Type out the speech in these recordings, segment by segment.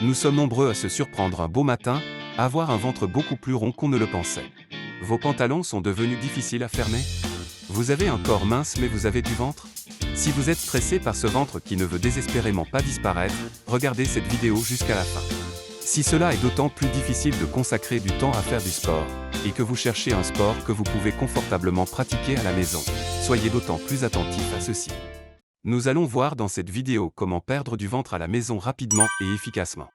Nous sommes nombreux à se surprendre un beau matin, à avoir un ventre beaucoup plus rond qu'on ne le pensait. Vos pantalons sont devenus difficiles à fermer? Vous avez un corps mince mais vous avez du ventre? Si vous êtes stressé par ce ventre qui ne veut désespérément pas disparaître, regardez cette vidéo jusqu'à la fin. Si cela est d'autant plus difficile de consacrer du temps à faire du sport, et que vous cherchez un sport que vous pouvez confortablement pratiquer à la maison, soyez d'autant plus attentif à ceci. Nous allons voir dans cette vidéo comment perdre du ventre à la maison rapidement et efficacement.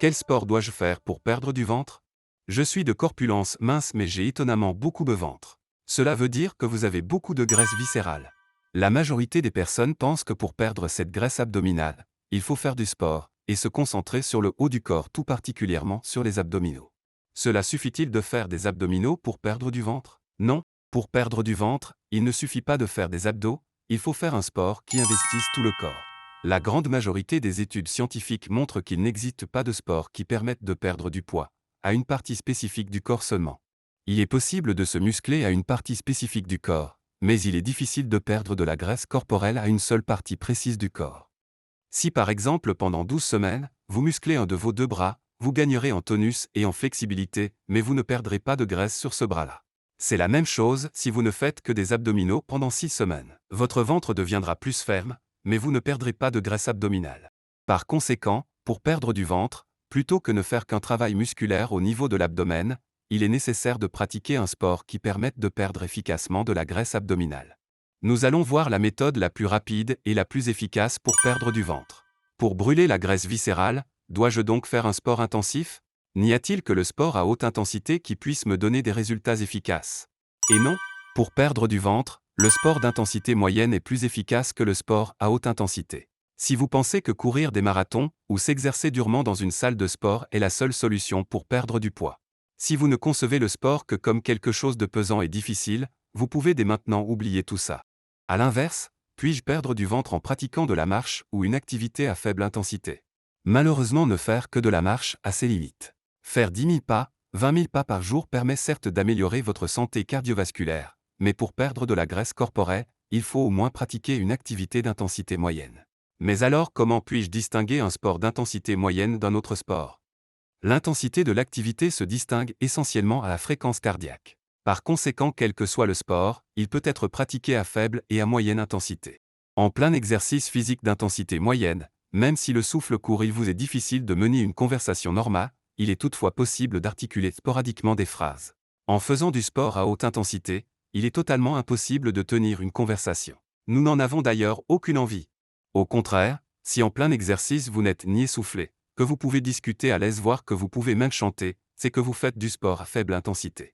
Quel sport dois-je faire pour perdre du ventre? Je suis de corpulence mince mais j'ai étonnamment beaucoup de ventre. Cela veut dire que vous avez beaucoup de graisse viscérale. La majorité des personnes pensent que pour perdre cette graisse abdominale, il faut faire du sport et se concentrer sur le haut du corps, tout particulièrement sur les abdominaux. Cela suffit-il de faire des abdominaux pour perdre du ventre? Non. Pour perdre du ventre, il ne suffit pas de faire des abdos, il faut faire un sport qui investisse tout le corps. La grande majorité des études scientifiques montrent qu'il n'existe pas de sport qui permette de perdre du poids à une partie spécifique du corps seulement. Il est possible de se muscler à une partie spécifique du corps, mais il est difficile de perdre de la graisse corporelle à une seule partie précise du corps. Si par exemple pendant 12 semaines, vous musclez un de vos deux bras, vous gagnerez en tonus et en flexibilité, mais vous ne perdrez pas de graisse sur ce bras-là. C'est la même chose si vous ne faites que des abdominaux pendant 6 semaines. Votre ventre deviendra plus ferme, mais vous ne perdrez pas de graisse abdominale. Par conséquent, pour perdre du ventre, plutôt que ne faire qu'un travail musculaire au niveau de l'abdomen, il est nécessaire de pratiquer un sport qui permette de perdre efficacement de la graisse abdominale. Nous allons voir la méthode la plus rapide et la plus efficace pour perdre du ventre. Pour brûler la graisse viscérale, dois-je donc faire un sport intensif? N'y a-t-il que le sport à haute intensité qui puisse me donner des résultats efficaces? Et non, pour perdre du ventre, le sport d'intensité moyenne est plus efficace que le sport à haute intensité. Si vous pensez que courir des marathons ou s'exercer durement dans une salle de sport est la seule solution pour perdre du poids. Si vous ne concevez le sport que comme quelque chose de pesant et difficile, vous pouvez dès maintenant oublier tout ça. À l'inverse, puis-je perdre du ventre en pratiquant de la marche ou une activité à faible intensité? Malheureusement, ne faire que de la marche a ses limites. Faire 10 000 pas, 20 000 pas par jour permet certes d'améliorer votre santé cardiovasculaire, mais pour perdre de la graisse corporelle, il faut au moins pratiquer une activité d'intensité moyenne. Mais alors comment puis-je distinguer un sport d'intensité moyenne d'un autre sport? L'intensité de l'activité se distingue essentiellement à la fréquence cardiaque. Par conséquent, quel que soit le sport, il peut être pratiqué à faible et à moyenne intensité. En plein exercice physique d'intensité moyenne, même si le souffle court, il vous est difficile de mener une conversation normale, il est toutefois possible d'articuler sporadiquement des phrases. En faisant du sport à haute intensité, il est totalement impossible de tenir une conversation. Nous n'en avons d'ailleurs aucune envie. Au contraire, si en plein exercice vous n'êtes ni essoufflé, que vous pouvez discuter à l'aise, voire que vous pouvez même chanter, c'est que vous faites du sport à faible intensité.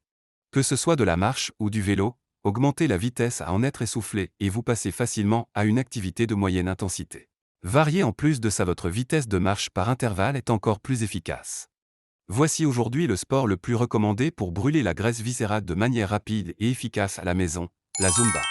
Que ce soit de la marche ou du vélo, augmentez la vitesse à en être essoufflé et vous passez facilement à une activité de moyenne intensité. Varier en plus de ça votre vitesse de marche par intervalle est encore plus efficace. Voici aujourd'hui le sport le plus recommandé pour brûler la graisse viscérale de manière rapide et efficace à la maison, la Zumba.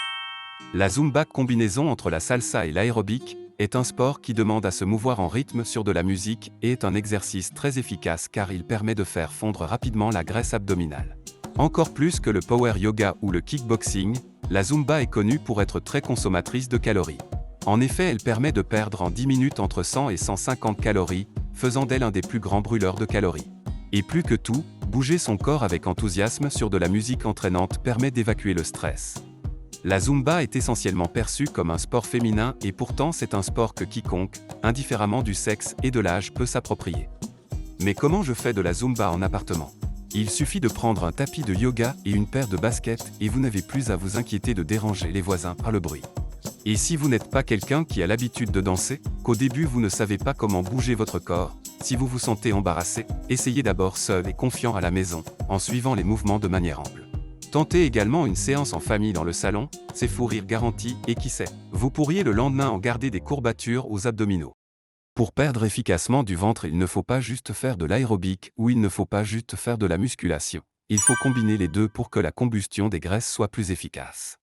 La Zumba, combinaison entre la salsa et l'aérobic, est un sport qui demande à se mouvoir en rythme sur de la musique et est un exercice très efficace car il permet de faire fondre rapidement la graisse abdominale. Encore plus que le power yoga ou le kickboxing, la Zumba est connue pour être très consommatrice de calories. En effet, elle permet de perdre en 10 minutes entre 100 et 150 calories, faisant d'elle un des plus grands brûleurs de calories. Et plus que tout, bouger son corps avec enthousiasme sur de la musique entraînante permet d'évacuer le stress. La Zumba est essentiellement perçue comme un sport féminin et pourtant c'est un sport que quiconque, indifféremment du sexe et de l'âge, peut s'approprier. Mais comment je fais de la Zumba en appartement? Il suffit de prendre un tapis de yoga et une paire de baskets et vous n'avez plus à vous inquiéter de déranger les voisins par le bruit. Et si vous n'êtes pas quelqu'un qui a l'habitude de danser, qu'au début vous ne savez pas comment bouger votre corps, si vous vous sentez embarrassé, essayez d'abord seul et confiant à la maison, en suivant les mouvements de manière ample. Tentez également une séance en famille dans le salon, c'est fou rire garanti et qui sait, vous pourriez le lendemain en garder des courbatures aux abdominaux. Pour perdre efficacement du ventre, il ne faut pas juste faire de l'aérobic ou il ne faut pas juste faire de la musculation. Il faut combiner les deux pour que la combustion des graisses soit plus efficace.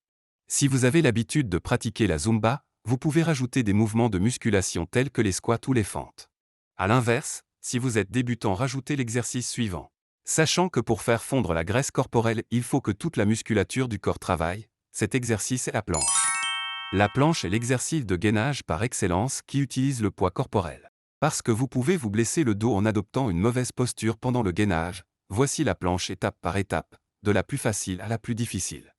Si vous avez l'habitude de pratiquer la Zumba, vous pouvez rajouter des mouvements de musculation tels que les squats ou les fentes. A l'inverse, si vous êtes débutant, rajoutez l'exercice suivant. Sachant que pour faire fondre la graisse corporelle, il faut que toute la musculature du corps travaille, cet exercice est la planche. La planche est l'exercice de gainage par excellence qui utilise le poids corporel. Parce que vous pouvez vous blesser le dos en adoptant une mauvaise posture pendant le gainage, voici la planche étape par étape, de la plus facile à la plus difficile.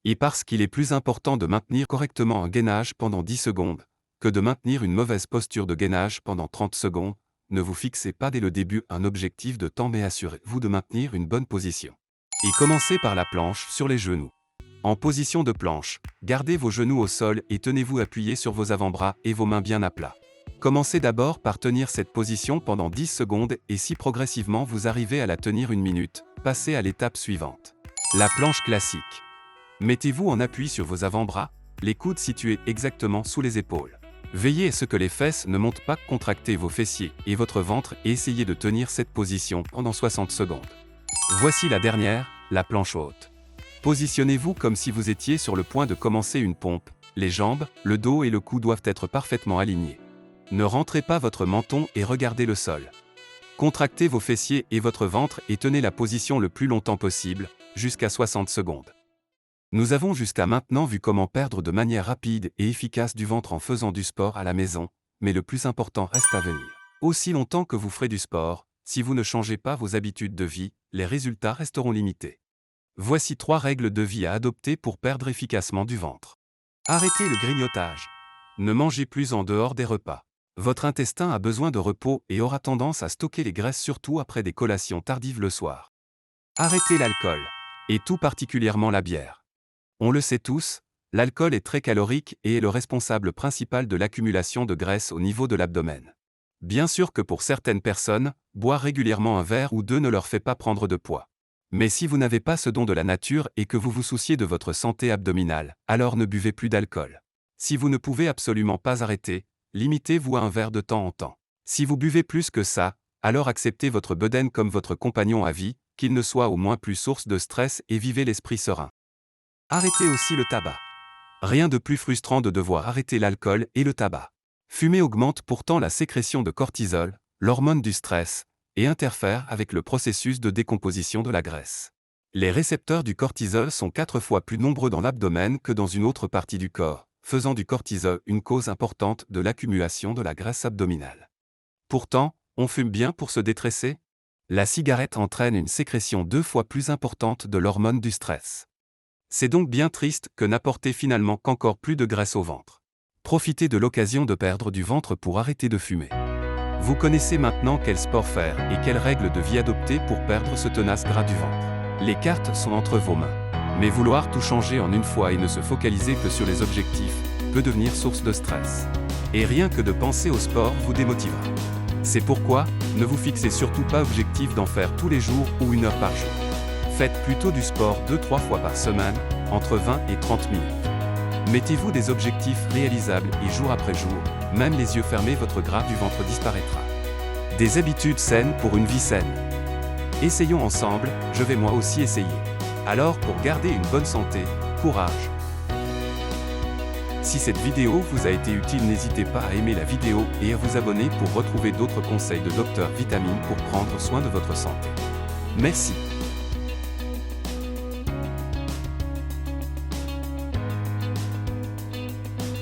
Et parce qu'il est plus important de maintenir correctement un gainage pendant 10 secondes, que de maintenir une mauvaise posture de gainage pendant 30 secondes, ne vous fixez pas dès le début un objectif de temps mais assurez-vous de maintenir une bonne position. Et commencez par la planche sur les genoux. En position de planche, gardez vos genoux au sol et tenez-vous appuyés sur vos avant-bras et vos mains bien à plat. Commencez d'abord par tenir cette position pendant 10 secondes et si progressivement vous arrivez à la tenir 1 minute, passez à l'étape suivante. La planche classique. Mettez-vous en appui sur vos avant-bras, les coudes situés exactement sous les épaules. Veillez à ce que les fesses ne montent pas, contractez vos fessiers et votre ventre et essayez de tenir cette position pendant 60 secondes. Voici la dernière, la planche haute. Positionnez-vous comme si vous étiez sur le point de commencer une pompe, les jambes, le dos et le cou doivent être parfaitement alignés. Ne rentrez pas votre menton et regardez le sol. Contractez vos fessiers et votre ventre et tenez la position le plus longtemps possible, jusqu'à 60 secondes. Nous avons jusqu'à maintenant vu comment perdre de manière rapide et efficace du ventre en faisant du sport à la maison, mais le plus important reste à venir. Aussi longtemps que vous ferez du sport, si vous ne changez pas vos habitudes de vie, les résultats resteront limités. Voici 3 règles de vie à adopter pour perdre efficacement du ventre. Arrêtez le grignotage. Ne mangez plus en dehors des repas. Votre intestin a besoin de repos et aura tendance à stocker les graisses surtout après des collations tardives le soir. Arrêtez l'alcool, et tout particulièrement la bière. On le sait tous, l'alcool est très calorique et est le responsable principal de l'accumulation de graisse au niveau de l'abdomen. Bien sûr que pour certaines personnes, boire régulièrement un verre ou 2 ne leur fait pas prendre de poids. Mais si vous n'avez pas ce don de la nature et que vous vous souciez de votre santé abdominale, alors ne buvez plus d'alcool. Si vous ne pouvez absolument pas arrêter, limitez-vous à un verre de temps en temps. Si vous buvez plus que ça, alors acceptez votre bedaine comme votre compagnon à vie, qu'il ne soit au moins plus source de stress et vivez l'esprit serein. Arrêtez aussi le tabac. Rien de plus frustrant de devoir arrêter l'alcool et le tabac. Fumer augmente pourtant la sécrétion de cortisol, l'hormone du stress, et interfère avec le processus de décomposition de la graisse. Les récepteurs du cortisol sont 4 fois plus nombreux dans l'abdomen que dans une autre partie du corps, faisant du cortisol une cause importante de l'accumulation de la graisse abdominale. Pourtant, on fume bien pour se détresser? La cigarette entraîne une sécrétion 2 fois plus importante de l'hormone du stress. C'est donc bien triste que n'apporter finalement qu'encore plus de graisse au ventre. Profitez de l'occasion de perdre du ventre pour arrêter de fumer. Vous connaissez maintenant quel sport faire et quelles règles de vie adopter pour perdre ce tenace gras du ventre. Les cartes sont entre vos mains. Mais vouloir tout changer en une fois et ne se focaliser que sur les objectifs peut devenir source de stress. Et rien que de penser au sport vous démotivera. C'est pourquoi, ne vous fixez surtout pas objectif d'en faire tous les jours ou 1 heure par jour. Faites plutôt du sport 2-3 fois par semaine, entre 20 et 30 minutes. Mettez-vous des objectifs réalisables et jour après jour, même les yeux fermés, votre gras du ventre disparaîtra. Des habitudes saines pour une vie saine. Essayons ensemble, je vais moi aussi essayer. Alors pour garder une bonne santé, courage. Si cette vidéo vous a été utile, n'hésitez pas à aimer la vidéo et à vous abonner pour retrouver d'autres conseils de Dr Vitamine pour prendre soin de votre santé. Merci.